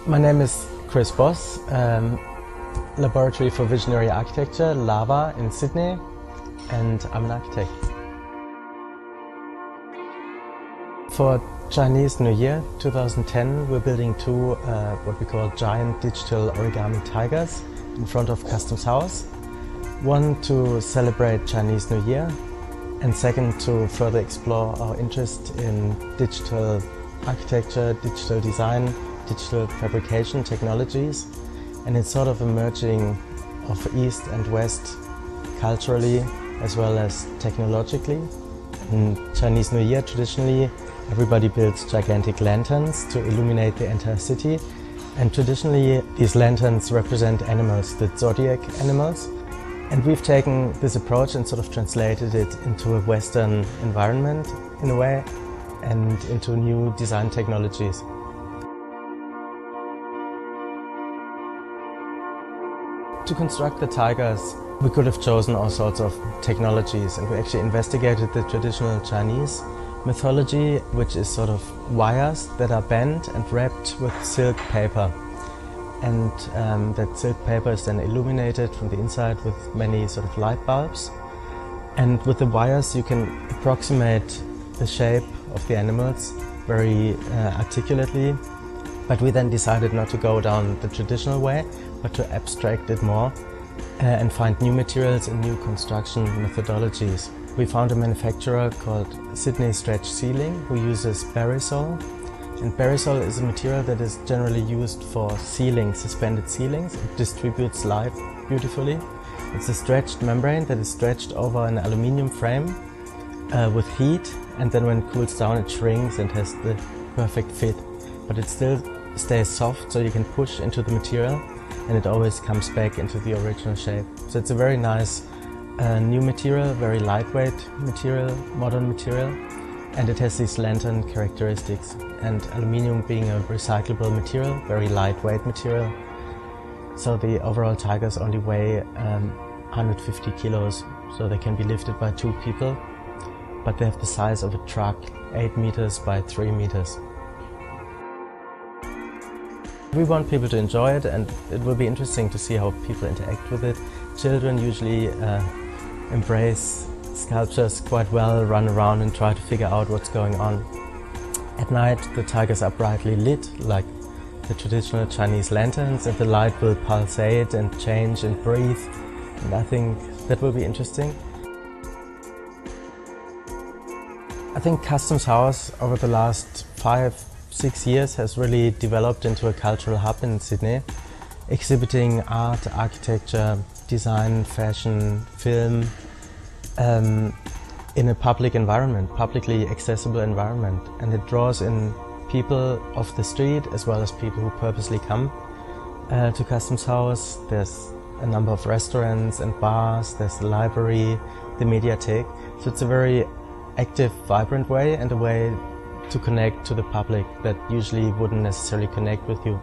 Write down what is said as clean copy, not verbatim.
My name is Chris Boss, Laboratory for Visionary Architecture, LAVA in Sydney, and I'm an architect. For Chinese New Year 2010, we're building two what we call giant digital origami tigers in front of Customs House. One to celebrate Chinese New Year, and second to further explore our interest in digital architecture, digital design, digital fabrication technologies, and it's sort of a merging of East and West culturally as well as technologically. In Chinese New Year, traditionally, everybody builds gigantic lanterns to illuminate the entire city, and traditionally these lanterns represent animals, the zodiac animals. And we've taken this approach and sort of translated it into a Western environment in a way, and into new design technologies. To construct the tigers, we could have chosen all sorts of technologies, and we actually investigated the traditional Chinese mythology, which is sort of wires that are bent and wrapped with silk paper. And that silk paper is then illuminated from the inside with many sort of light bulbs. And with the wires you can approximate the shape of the animals very articulately. But we then decided not to go down the traditional way, but to abstract it more and find new materials and new construction methodologies. We found a manufacturer called Sydney Stretch Ceiling who uses Berisol. And Berisol is a material that is generally used for ceilings, suspended ceilings. It distributes light beautifully. It's a stretched membrane that is stretched over an aluminium frame with heat, and then when it cools down it shrinks and has the perfect fit. But it still stays soft, so you can push into the material and it always comes back into the original shape. So it's a very nice new material, very lightweight material, modern material, and it has these lantern characteristics. And aluminium being a recyclable material, very lightweight material. So the overall tigers only weigh 150 kilos, so they can be lifted by 2 people, but they have the size of a truck, 8 meters by 3 meters. We want people to enjoy it, and it will be interesting to see how people interact with it. Children usually embrace sculptures quite well, run around and try to figure out what's going on. At night the tigers are brightly lit like the traditional Chinese lanterns, and the light will pulsate and change and breathe, and I think that will be interesting. I think Customs House over the last 5-6 years has really developed into a cultural hub in Sydney, exhibiting art, architecture, design, fashion, film in a public environment, publicly accessible environment. And it draws in people off the street as well as people who purposely come to Customs House. There's a number of restaurants and bars, there's the library, the Mediathek. So it's a very active, vibrant way, and a way to connect to the public that usually wouldn't necessarily connect with you